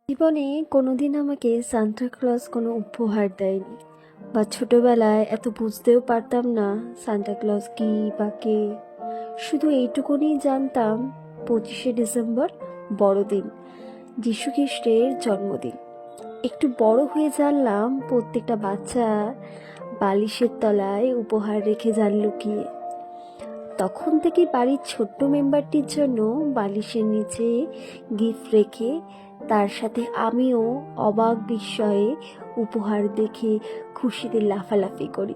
জীবনে কোনোদিন আমাকে সান্টা ক্লজ কোনো উপহার দেয়নি, বা ছোটবেলায় এত বুঝতেও পারতাম না সান্টা ক্লজ কি বা কে। শুধু এইটুকুনি জানতাম 25শে ডিসেম্বর বড়দিন, যীশু খ্রিস্টের জন্মদিন। একটু বড় হয়ে জানলাম প্রত্যেকটা বাচ্চা বালিশের তলায় উপহার রেখে যান লুকিয়ে। তখন থেকে বাড়ির ছোট্ট মেম্বারটির জন্য বালিশের নিচে গিফট রেখে, তার সাথে আমিও অবাক বিস্ময়ে উপহার দেখে খুশিতে লাফালাফি করি।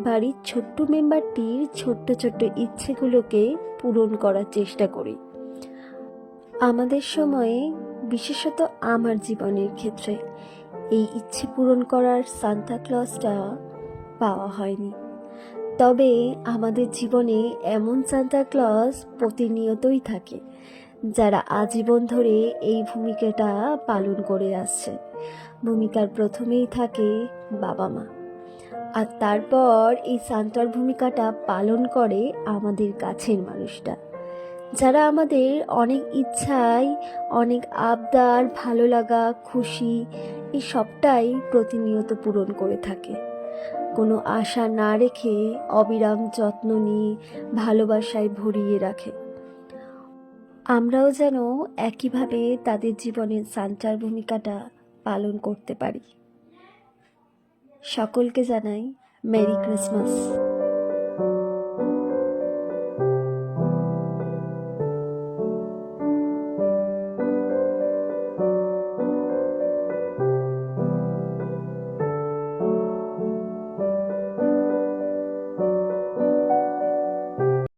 বাড়ির ছোট্ট মেম্বারটির ছোট্ট ছোট্ট ইচ্ছেগুলোকে পূরণ করার চেষ্টা করি। আমাদের সময়ে, বিশেষত আমার জীবনের ক্ষেত্রে, এই ইচ্ছে পূরণ করার সান্তা ক্লজটা পাওয়া হয়নি। তবে আমাদের জীবনে এমন সান্তা ক্লজ প্রতিনিয়তই থাকে, যারা আজীবন ধরে এই ভূমিকাটা পালন করে আসছে। ভূমিকার প্রথমেই থাকে বাবা মা, আর তারপর এই সান্তার ভূমিকাটা পালন করে আমাদের কাছের মানুষটা, যারা আমাদের অনেক ইচ্ছায়, অনেক আবদার, ভালো লাগা, খুশি, এই সবটাই প্রতিনিয়ত পূরণ করে থাকে। কোনো আশা না রেখে অবিরাম যত্ন নিয়ে ভালোবাসায় ভরিয়ে রাখে। আমরাও যেন একইভাবে তাদের জীবনের সান্টার ভূমিকাটা পালন করতে পারি। সকলকে জানাই মেরি ক্রিসমাস।